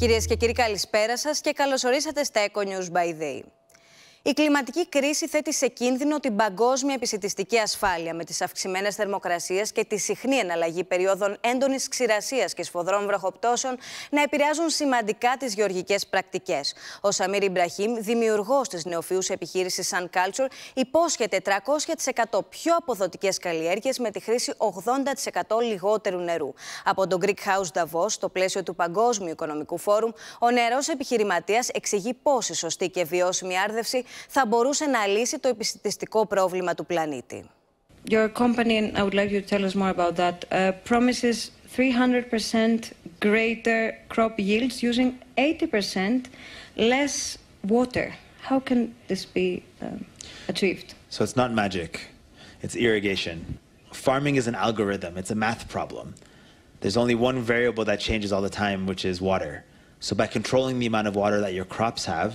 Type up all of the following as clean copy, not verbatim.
Κυρίες και κύριοι, καλησπέρα σας και καλώς ορίσατε στα Eco News by ΔΕΗ. Η κλιματική κρίση θέτει σε κίνδυνο την παγκόσμια επισιτιστική ασφάλεια, με τις αυξημένες θερμοκρασίες και τη συχνή εναλλαγή περιόδων έντονης ξηρασίας και σφοδρών βροχοπτώσεων να επηρεάζουν σημαντικά τις γεωργικές πρακτικές. Ο Σαμίρ Ιμπραχήμ, δημιουργός της νεοφυούς επιχείρησης SKAI.gr, υπόσχεται 300% πιο αποδοτικές καλλιέργειες με τη χρήση 80% λιγότερου νερού. Από το Greek House Davos, στο πλαίσιο του Παγκόσμιου Οικονομικού Φόρουμ, ο νεαρός επιχειρηματίας εξηγεί πώς η σωστή και βιώσιμη άρδευση θα μπορούσε να λύσει το επισιτιστικό πρόβλημα του πλανήτη. Your company, and I would like you to tell us more about that, promises 300% greater crop yields using 80% less water. How can this be achieved? So it's not magic, it's irrigation. Farming is an algorithm, it's a math problem. There's only one variable that changes all the time, which is water. So by controlling the amount of water that your crops have,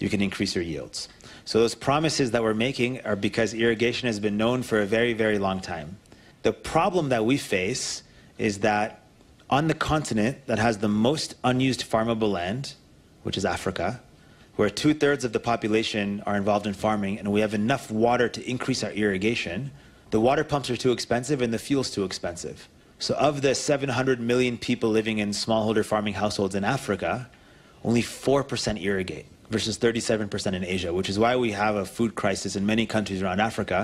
you can increase your yields. So those promises that we're making are because irrigation has been known for a very, very long time. The problem that we face is that on the continent that has the most unused farmable land, which is Africa, where 2/3 of the population are involved in farming and we have enough water to increase our irrigation, the water pumps are too expensive and the fuel's too expensive. So of the 700 million people living in smallholder farming households in Africa, only 4% irrigate, versus 37% in Asia, which is why we have a food crisis in many countries around Africa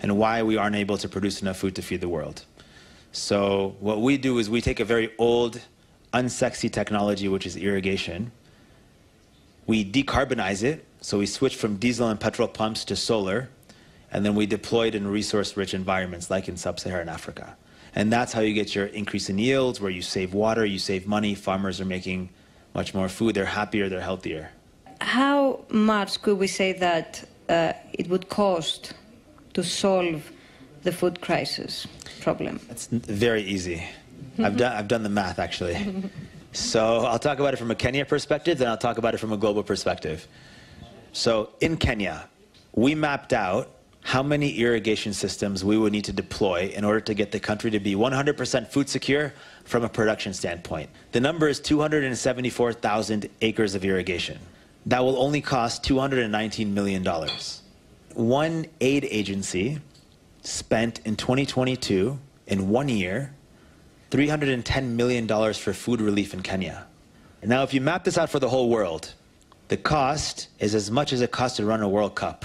and why we aren't able to produce enough food to feed the world. So what we do is we take a very old, unsexy technology, which is irrigation. We decarbonize it, so we switch from diesel and petrol pumps to solar, and then we deploy it in resource-rich environments like in sub-Saharan Africa. And that's how you get your increase in yields, where you save water, you save money, farmers are making much more food, they're happier, they're healthier. How much could we say that it would cost to solve the food crisis problem? It's very easy. I've done the math, actually. So I'll talk about it from a Kenya perspective, then I'll talk about it from a global perspective. So in Kenya, we mapped out how many irrigation systems we would need to deploy in order to get the country to be 100% food secure from a production standpoint. The number is 274,000 acres of irrigation. That will only cost $219 million. One aid agency spent in 2022, in 1 year, $310 million for food relief in Kenya. And now if you map this out for the whole world, the cost is as much as it costs to run a World Cup,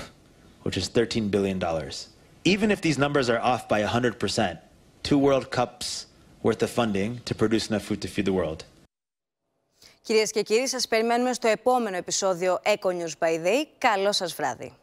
which is $13 billion. Even if these numbers are off by 100%, 2 World Cups worth of funding to produce enough food to feed the world. Κυρίες και κύριοι, σας περιμένουμε στο επόμενο επεισόδιο Eco News by ΔΕΗ. Καλό σας βράδυ.